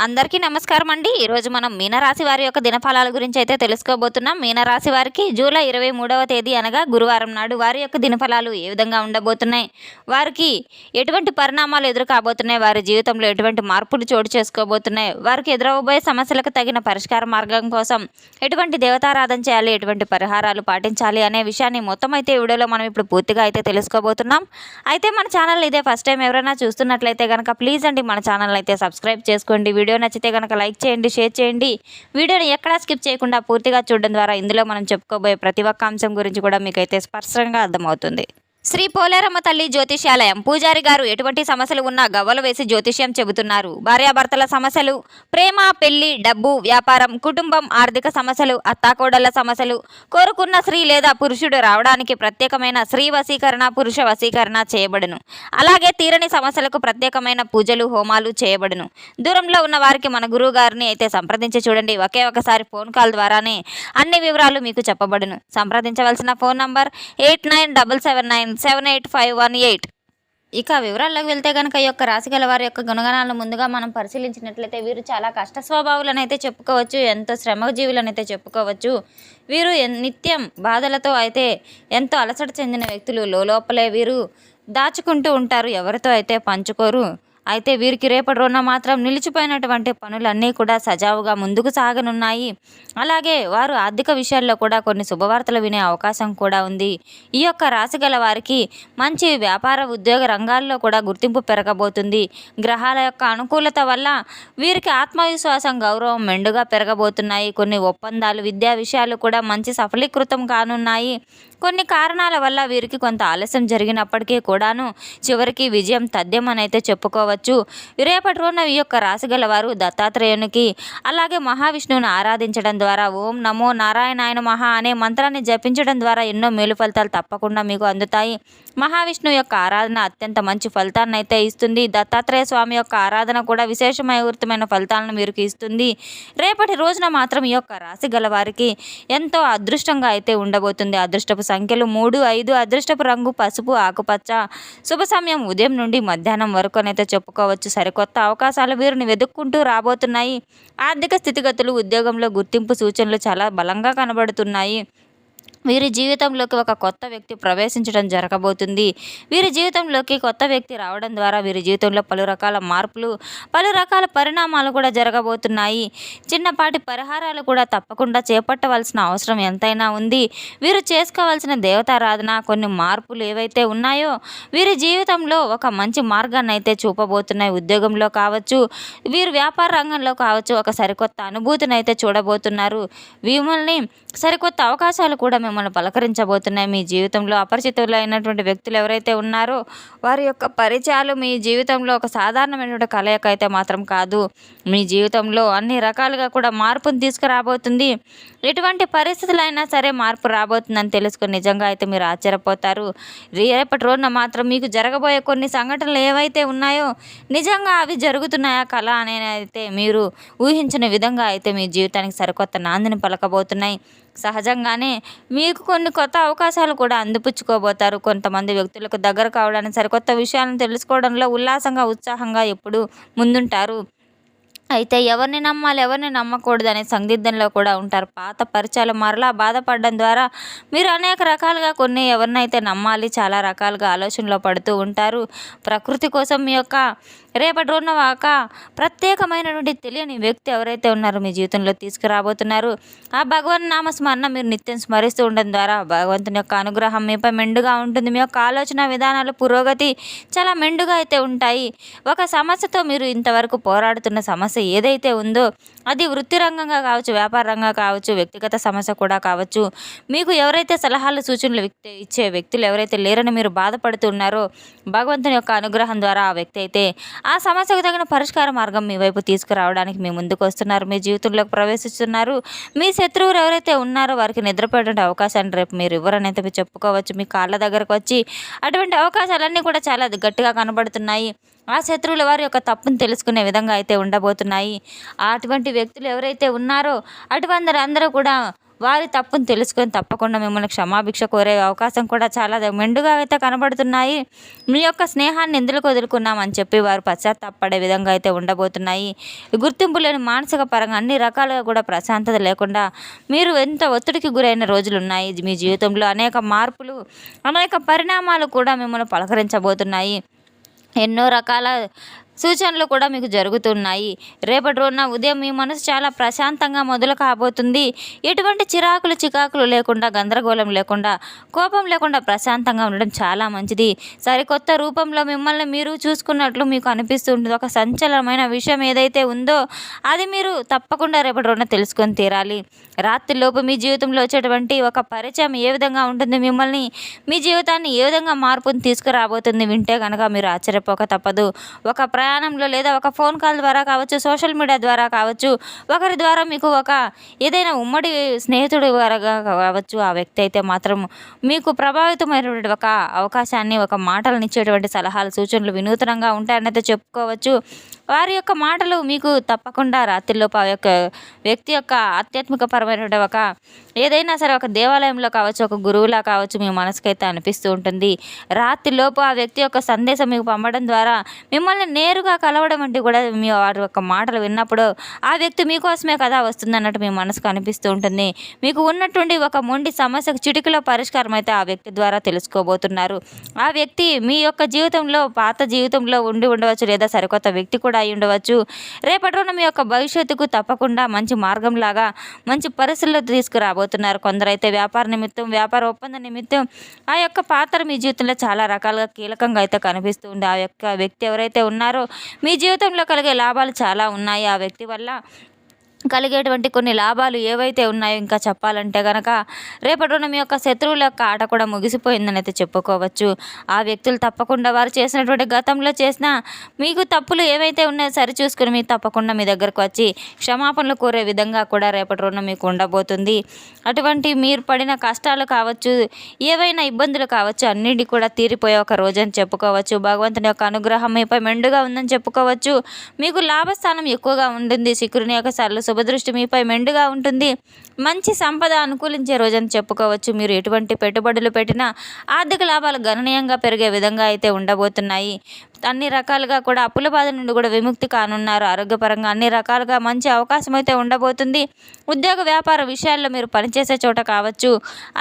అందరికీ నమస్కారం అండి. ఈరోజు మనం మీనరాశి వారి యొక్క దినఫలాల గురించి అయితే తెలుసుకోబోతున్నాం. మీనరాశి వారికి జూలై 23వ తేదీ అనగా గురువారం నాడు వారి యొక్క దినఫలాలు ఏ విధంగా ఉండబోతున్నాయి, వారికి ఎటువంటి పరిణామాలు ఎదురు కాబోతున్నాయి, వారి జీవితంలో ఎటువంటి మార్పులు చోటు చేసుకోబోతున్నాయి, వారికి ఎదురవబోయే సమస్యలకు తగిన పరిష్కార మార్గం కోసం ఎటువంటి దేవతారాధన చేయాలి, ఎటువంటి పరిహారాలు పాటించాలి అనే విషయాన్ని మొత్తం అయితే వీడియోలో మనం ఇప్పుడు పూర్తిగా అయితే తెలుసుకోబోతున్నాం. అయితే మన ఛానల్ ఇదే ఫస్ట్ టైం ఎవరైనా చూస్తున్నట్లయితే కనుక ప్లీజ్ అండి మన ఛానల్ అయితే సబ్స్క్రైబ్ చేసుకోండి. వీడియో నచ్చితే కనుక లైక్ చేయండి, షేర్ చేయండి. వీడియోని ఎక్కడా స్కిప్ చేయకుండా పూర్తిగా చూడడం ద్వారా ఇందులో మనం చెప్పుకోబోయే ప్రతి ఒక్క అంశం గురించి కూడా మీకైతే స్పష్టంగా అర్థమవుతుంది. శ్రీ పోలేరమ్మ తల్లి జ్యోతిష్యాలయం పూజారి గారు ఎటువంటి సమస్యలు ఉన్నా గవ్వలు వేసి జ్యోతిష్యం చెబుతున్నారు. భార్యాభర్తల సమస్యలు, ప్రేమ, పెళ్లి, డబ్బు, వ్యాపారం, కుటుంబం, ఆర్థిక సమస్యలు, అత్తాకోడళ్ల సమస్యలు, కోరుకున్న స్త్రీ లేదా పురుషుడు రావడానికి ప్రత్యేకమైన స్త్రీ వశీకరణ, పురుష వశీకరణ చేయబడును. అలాగే తీరని సమస్యలకు ప్రత్యేకమైన పూజలు, హోమాలు చేయబడును. దూరంలో ఉన్న వారికి మన గురువు గారిని అయితే సంప్రదించి చూడండి. ఒకే ఒకసారి ఫోన్ కాల్ ద్వారానే అన్ని వివరాలు మీకు చెప్పబడును. సంప్రదించవలసిన ఫోన్ నంబర్ 8977978518. ఇక వివరాల్లోకి వెళ్తే కనుక ఈ యొక్క రాశి గల వారి యొక్క గుణగణాలను ముందుగా మనం పరిశీలించినట్లయితే వీరు చాలా కష్ట స్వభావులను అయితే చెప్పుకోవచ్చు, ఎంతో శ్రమజీవులను అయితే చెప్పుకోవచ్చు. వీరు నిత్యం బాధలతో అయితే ఎంతో అలసట చెందిన వ్యక్తులు. లోపలే వీరు దాచుకుంటూ ఉంటారు, ఎవరితో అయితే పంచుకోరు. అయితే వీరికి రేపటి రోజున మాత్రం నిలిచిపోయినటువంటి పనులన్నీ కూడా సజావుగా ముందుకు సాగనున్నాయి. అలాగే వారు ఆర్థిక విషయాల్లో కూడా కొన్ని శుభవార్తలు వినే అవకాశం కూడా ఉంది. ఈ యొక్క రాశి గల వారికి మంచి వ్యాపార, ఉద్యోగ రంగాల్లో కూడా గుర్తింపు పెరగబోతుంది. గ్రహాల యొక్క అనుకూలత వల్ల వీరికి ఆత్మవిశ్వాసం, గౌరవం మెండుగా పెరగబోతున్నాయి. కొన్ని ఒప్పందాలు, విద్యా విషయాలు కూడా మంచి సఫలీకృతం కానున్నాయి. కొన్ని కారణాల వల్ల వీరికి కొంత ఆలస్యం జరిగినప్పటికీ కూడాను చివరికి విజయం తథ్యమనైతే చెప్పుకోవచ్చు. రేపటి రోజున ఈ యొక్క రాశి గల వారు దత్తాత్రేయునికి అలాగే మహావిష్ణువుని ఆరాధించడం ద్వారా ఓం నమో నారాయణాయ నమః అనే మంత్రాన్ని జపించడం ద్వారా ఎన్నో మేలు ఫలితాలు తప్పకుండా మీకు అందుతాయి. మహావిష్ణువు యొక్క ఆరాధన అత్యంత మంచి ఫలితాన్ని అయితే ఇస్తుంది. దత్తాత్రేయ స్వామి యొక్క ఆరాధన కూడా విశేషమైన ఫలితాలను వీరికి ఇస్తుంది. రేపటి రోజున మాత్రం ఈ యొక్క రాశి గల వారికి ఎంతో అదృష్టంగా అయితే ఉండబోతుంది. అదృష్టపు సంఖ్యలు 3, 5, అదృష్టపు రంగు పసుపు, ఆకుపచ్చ. శుభ సమయం ఉదయం నుండి మధ్యాహ్నం వరకు అయితే చెప్పుకోవచ్చు. సరికొత్త అవకాశాలు వీరిని వెతుక్కుంటూ రాబోతున్నాయి. ఆర్థిక స్థితిగతులు, ఉద్యోగంలో గుర్తింపు సూచనలు చాలా బలంగా కనబడుతున్నాయి. వీరి జీవితంలోకి ఒక కొత్త వ్యక్తి ప్రవేశించడం జరగబోతుంది. వీరి జీవితంలోకి కొత్త వ్యక్తి రావడం ద్వారా వీరి జీవితంలో పలు రకాల మార్పులు, పలు రకాల పరిణామాలు కూడా జరగబోతున్నాయి. చిన్నపాటి పరిహారాలు కూడా తప్పకుండా చేపట్టవలసిన అవసరం ఎంతైనా ఉంది. వీరు చేసుకోవాల్సిన దేవతారాధన, కొన్ని మార్పులు ఏవైతే ఉన్నాయో వీరి జీవితంలో ఒక మంచి మార్గాన్ని అయితే చూపబోతున్నాయి. ఉద్యోగంలో కావచ్చు, వీరు వ్యాపార రంగంలో కావచ్చు, ఒక సరికొత్త అనుభూతిని అయితే చూడబోతున్నారు. మిమ్మల్ని సరికొత్త అవకాశాలు కూడా మిమ్మల్ని పలకరించబోతున్నాయి. మీ జీవితంలో అపరిచితులైనటువంటి వ్యక్తులు ఎవరైతే ఉన్నారో వారి యొక్క పరిచయాలు మీ జీవితంలో ఒక సాధారణమైనటువంటి కలయిక అయితే మాత్రం కాదు. మీ జీవితంలో అన్ని రకాలుగా కూడా మార్పును తీసుకురాబోతుంది. ఎటువంటి పరిస్థితులైనా సరే మార్పు రాబోతుందని తెలుసుకుని నిజంగా అయితే మీరు ఆశ్చర్యపోతారు. రేపటి రోజున మాత్రం మీకు జరగబోయే కొన్ని సంఘటనలు ఏవైతే ఉన్నాయో నిజంగా అవి జరుగుతున్నాయా కళ అనే అయితే మీరు ఊహించిన విధంగా అయితే మీ జీవితానికి సరికొత్త నాందిని పలకబోతున్నాయి. సహజంగానే మీకు కొన్ని కొత్త అవకాశాలు కూడా అందిపుచ్చుకోబోతారు. కొంతమంది వ్యక్తులకు దగ్గర కావడానికి, సరికొత్త విషయాలను తెలుసుకోవడంలో ఉల్లాసంగా, ఉత్సాహంగా ఎప్పుడు ముందుంటారు. అయితే ఎవరిని నమ్మాలి, ఎవరిని నమ్మకూడదు అనే సందిగ్ధంలో కూడా ఉంటారు. పాత పరిచయాలు మరలా బాధపడడం ద్వారా మీరు అనేక రకాలుగా కొన్ని ఎవరినైతే నమ్మాలి చాలా రకాలుగా ఆలోచనలో పడుతూ ఉంటారు. ప్రకృతి కోసం మీ యొక్క రేపటి రోజున ఒక ప్రత్యేకమైనటువంటి తెలియని వ్యక్తి ఎవరైతే ఉన్నారో మీ జీవితంలో తీసుకురాబోతున్నారు. ఆ భగవన్ నామ స్మరణ మీరు నిత్యం స్మరిస్తూ ఉండడం ద్వారా భగవంతుని యొక్క అనుగ్రహం మీపై మెండుగా ఉంటుంది. మీ యొక్క ఆలోచన విధానాలు, పురోగతి చాలా మెండుగా అయితే ఉంటాయి. ఒక సమస్యతో మీరు ఇంతవరకు పోరాడుతున్న సమస్య ఏదైతే ఉందో అది వృత్తి రంగంగా కావచ్చు, వ్యాపార రంగంగా కావచ్చు, వ్యక్తిగత సమస్య కూడా కావచ్చు, మీకు ఎవరైతే సలహాలు, సూచనలు ఇచ్చే వ్యక్తులు ఎవరైతే లేరని మీరు బాధపడుతున్నారో భగవంతుని యొక్క అనుగ్రహం ద్వారా ఆ వ్యక్తి అయితే ఆ సమస్యకు తగిన పరిష్కార మార్గం మీ వైపు తీసుకురావడానికి మీ ముందుకు వస్తున్నారు, మీ జీవితంలోకి ప్రవేశిస్తున్నారు. మీ శత్రువులు ఎవరైతే ఉన్నారో వారికి నిద్రపోయేటువంటి అవకాశాన్ని రేపు మీరు ఇవ్వరనైతే మీరు చెప్పుకోవచ్చు. మీ కాళ్ళ దగ్గరకు వచ్చి అటువంటి అవకాశాలన్నీ కూడా చాలా గట్టిగా కనబడుతున్నాయి. ఆ శత్రువుల వారి యొక్క తప్పును తెలుసుకునే విధంగా అయితే ఉండబోతున్నాయి. అటువంటి వ్యక్తులు ఎవరైతే ఉన్నారో అటువంటి అందరూ కూడా వారి తప్పును తెలుసుకొని తప్పకుండా మిమ్మల్ని క్షమాభిక్ష కోరే అవకాశం కూడా చాలా మెండుగా అయితే కనబడుతున్నాయి. మీ యొక్క స్నేహాన్ని ఎందుకు వదులుకున్నామని చెప్పి వారు పశ్చాత్తాపపడే విధంగా అయితే ఉండబోతున్నాయి. గుర్తింపు లేని మానసిక పరంగా అన్ని రకాలుగా కూడా ప్రశాంతత లేకుండా మీరు ఎంత ఒత్తిడికి గురైన రోజులున్నాయి. మీ జీవితంలో అనేక మార్పులు, అనేక పరిణామాలు కూడా మిమ్మల్ని పలకరించబోతున్నాయి. ఎన్నో రకాల సూచనలు కూడా మీకు జరుగుతున్నాయి. రేపటి రోజున ఉదయం మీ మనసు చాలా ప్రశాంతంగా మొదలు కాబోతుంది. ఎటువంటి చికాకులు లేకుండా, గందరగోళం లేకుండా, కోపం లేకుండా ప్రశాంతంగా ఉండడం చాలా మంచిది. సరికొత్త రూపంలో మిమ్మల్ని మీరు చూసుకున్నట్లు మీకు అనిపిస్తుంది. ఒక సంచలనమైన విషయం ఏదైతే ఉందో అది మీరు తప్పకుండా రేపటి రోజున తెలుసుకొని తీరాలి. రాత్రిలోపు మీ జీవితంలో వచ్చేటువంటి ఒక పరిచయం ఏ విధంగా ఉంటుంది, మిమ్మల్ని, మీ జీవితాన్ని ఏ విధంగా మార్పుని తీసుకురాబోతుంది వింటే కనుక మీరు ఆశ్చర్యపోక తప్పదు. ఒక ప్రయాణంలో లేదా ఒక ఫోన్ కాల్ ద్వారా కావచ్చు, సోషల్ మీడియా ద్వారా కావచ్చు, ఒకరి ద్వారా మీకు ఒక ఏదైనా ఉమ్మడి స్నేహితుడి ద్వారా కావచ్చు, ఆ వ్యక్తి అయితే మాత్రం మీకు ప్రభావితమైనటువంటి ఒక అవకాశాన్ని, ఒక మాటలను ఇచ్చేటువంటి సలహాలు, సూచనలు వినూతనంగా ఉంటాయని అయితే చెప్పుకోవచ్చు. వారి యొక్క మాటలు మీకు తప్పకుండా రాత్రిలోపు ఆ యొక్క వ్యక్తి యొక్క ఆధ్యాత్మిక పరమైనటువంటి ఒక ఏదైనా సరే ఒక దేవాలయంలో కావచ్చు, ఒక గురువులా కావచ్చు, మీ మనసుకైతే అనిపిస్తూ ఉంటుంది. రాత్రిలోపు ఆ వ్యక్తి యొక్క సందేశం మీకు పంపడం ద్వారా మిమ్మల్ని నేరుగా కలవడం అంటే కూడా మీ వారి యొక్క మాటలు విన్నప్పుడు ఆ వ్యక్తి మీకోసమే కదా వస్తుందన్నట్టు మీ మనసుకు అనిపిస్తూ ఉంటుంది. మీకు ఉన్నటువంటి ఒక మొండి సమస్యకు చిటికలో పరిష్కారం అయితే ఆ వ్యక్తి ద్వారా తెలుసుకోబోతున్నారు. ఆ వ్యక్తి మీ యొక్క జీవితంలో, పాత జీవితంలో ఉండవచ్చు, లేదా సరికొత్త వ్యక్తి కూడా అయి ఉండవచ్చు. రేపటి రోజున మీ యొక్క భవిష్యత్తుకు తప్పకుండా మంచి మార్గంలాగా, మంచి పరిస్థితుల్లో తీసుకురాబోతున్నారు. కొందరైతే వ్యాపార నిమిత్తం, వ్యాపార ఒప్పంద నిమిత్తం ఆ యొక్క పాత్ర మీ జీవితంలో చాలా రకాలుగా కీలకంగా అయితే కనిపిస్తూ ఉంది. ఆ యొక్క వ్యక్తి ఎవరైతే ఉన్నారో మీ జీవితంలో కలిగే లాభాలు చాలా ఉన్నాయి. ఆ వ్యక్తి వల్ల కలిగేటువంటి కొన్ని లాభాలు ఏవైతే ఉన్నాయో ఇంకా చెప్పాలంటే కనుక రేపటి రోజున మీ యొక్క శత్రువుల యొక్క ఆట కూడా ముగిసిపోయిందని అయితే చెప్పుకోవచ్చు. ఆ వ్యక్తులు తప్పకుండా వారు చేసినటువంటి గతంలో చేసిన మీకు తప్పులు ఏవైతే ఉన్నాయో సరిచూసుకుని మీరు తప్పకుండా మీ దగ్గరకు వచ్చి క్షమాపణలు కోరే విధంగా కూడా రేపటి రోజున మీకు ఉండబోతుంది. అటువంటి మీరు పడిన కష్టాలు కావచ్చు, ఏవైనా ఇబ్బందులు కావచ్చు, అన్నిటి కూడా తీరిపోయే ఒక రోజు అని చెప్పుకోవచ్చు. భగవంతుని యొక్క అనుగ్రహం మీపై మెండుగా ఉందని చెప్పుకోవచ్చు. మీకు లాభస్థానం ఎక్కువగా ఉంటుంది. శుక్రుని యొక్క శుభదృష్టి మీపై మెండుగా ఉంటుంది. మంచి సంపద అనుకూలించే రోజని చెప్పుకోవచ్చు. మీరు ఎటువంటి పెట్టుబడులు పెట్టినా ఆర్థిక లాభాలు గణనీయంగా పెరిగే విధంగా అయితే ఉండబోతున్నాయి. అన్ని రకాలుగా కూడా అప్పుల బాధ నుండి కూడా విముక్తి కానున్నారు. ఆరోగ్యపరంగా అన్ని రకాలుగా మంచి అవకాశం అయితే ఉండబోతుంది. ఉద్యోగ వ్యాపార విషయాల్లో మీరు పనిచేసే చోట కావచ్చు,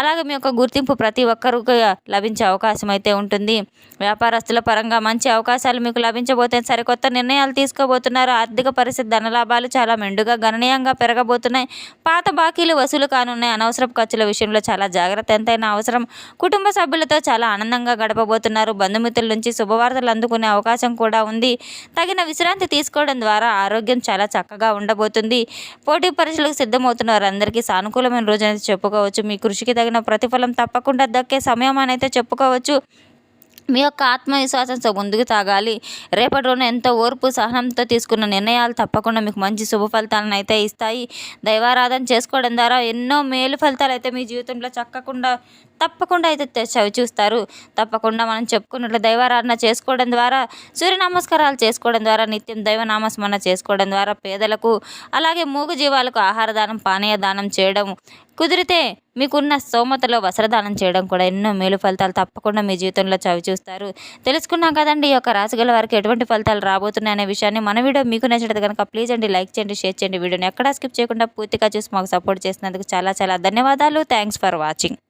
అలాగే మీ యొక్క గుర్తింపు ప్రతి ఒక్కరికి లభించే అవకాశం అయితే ఉంటుంది. వ్యాపారస్తుల పరంగా మంచి అవకాశాలు మీకు లభించబోతే సరికొత్త నిర్ణయాలు తీసుకోబోతున్నారు. ఆర్థిక పరిస్థితి, ధనలాభాలు చాలా మెండుగా గణనీయంగా పెరగబోతున్నాయి. పాత బాకీలు వసూలు కానున్నాయి. అనవసరపు ఖర్చుల విషయంలో చాలా జాగ్రత్త ఎంతైనా అవసరం. కుటుంబ సభ్యులతో చాలా ఆనందంగా గడపబోతున్నారు. బంధుమిత్రుల నుంచి శుభవార్తలు అందుకునే అవకాశం కూడా ఉంది. తగిన విశ్రాంతి తీసుకోవడం ద్వారా ఆరోగ్యం చాలా చక్కగా ఉండబోతుంది. పోటీ పరీక్షలకు సిద్ధమవుతున్న వారందరికీ సానుకూలమైన రోజు అనేది చెప్పుకోవచ్చు. మీ కృషికి తగిన ప్రతిఫలం తప్పకుండా దక్కే సమయం అని అయితే చెప్పుకోవచ్చు. మీ యొక్క ఆత్మవిశ్వాసంతో ముందుకు సాగాలి. రేపటి రోజున ఎంతో ఓర్పు, సహనంతో తీసుకున్న నిర్ణయాలు తప్పకుండా మీకు మంచి శుభ ఫలితాలను అయితే ఇస్తాయి. దైవారాధన చేసుకోవడం ద్వారా ఎన్నో మేలు ఫలితాలు అయితే మీ జీవితంలో తప్పకుండా అయితే చవి చూస్తారు. తప్పకుండా మనం చెప్పుకున్నట్లు దైవారాధన చేసుకోవడం ద్వారా, సూర్య నమస్కారాలు చేసుకోవడం ద్వారా, నిత్యం దైవనామస్మరణ చేసుకోవడం ద్వారా పేదలకు, అలాగే మూగు జీవాలకు ఆహార దానం, పానీయ దానం చేయడం, కుదిరితే మీకున్న స్తోమతలో వస్త్రదానం చేయడం కూడా ఎన్నో మేలు ఫలితాలు తప్పకుండా మీ జీవితంలో చవి చూస్తారు. తెలుసుకున్నాం కదండి ఈ యొక్క రాశి గల వారికి ఎటువంటి ఫలితాలు రాబోతున్నాయి అనే విషయాన్ని. మన వీడియో మీకు నచ్చినట్టు కనుక ప్లీజ్ అండి లైక్ చేయండి, షేర్ చేయండి. వీడియోని ఎక్కడా స్కిప్ చేయకుండా పూర్తిగా చూసి మాకు సపోర్ట్ చేసినందుకు చాలా చాలా ధన్యవాదాలు. Thanks for watching.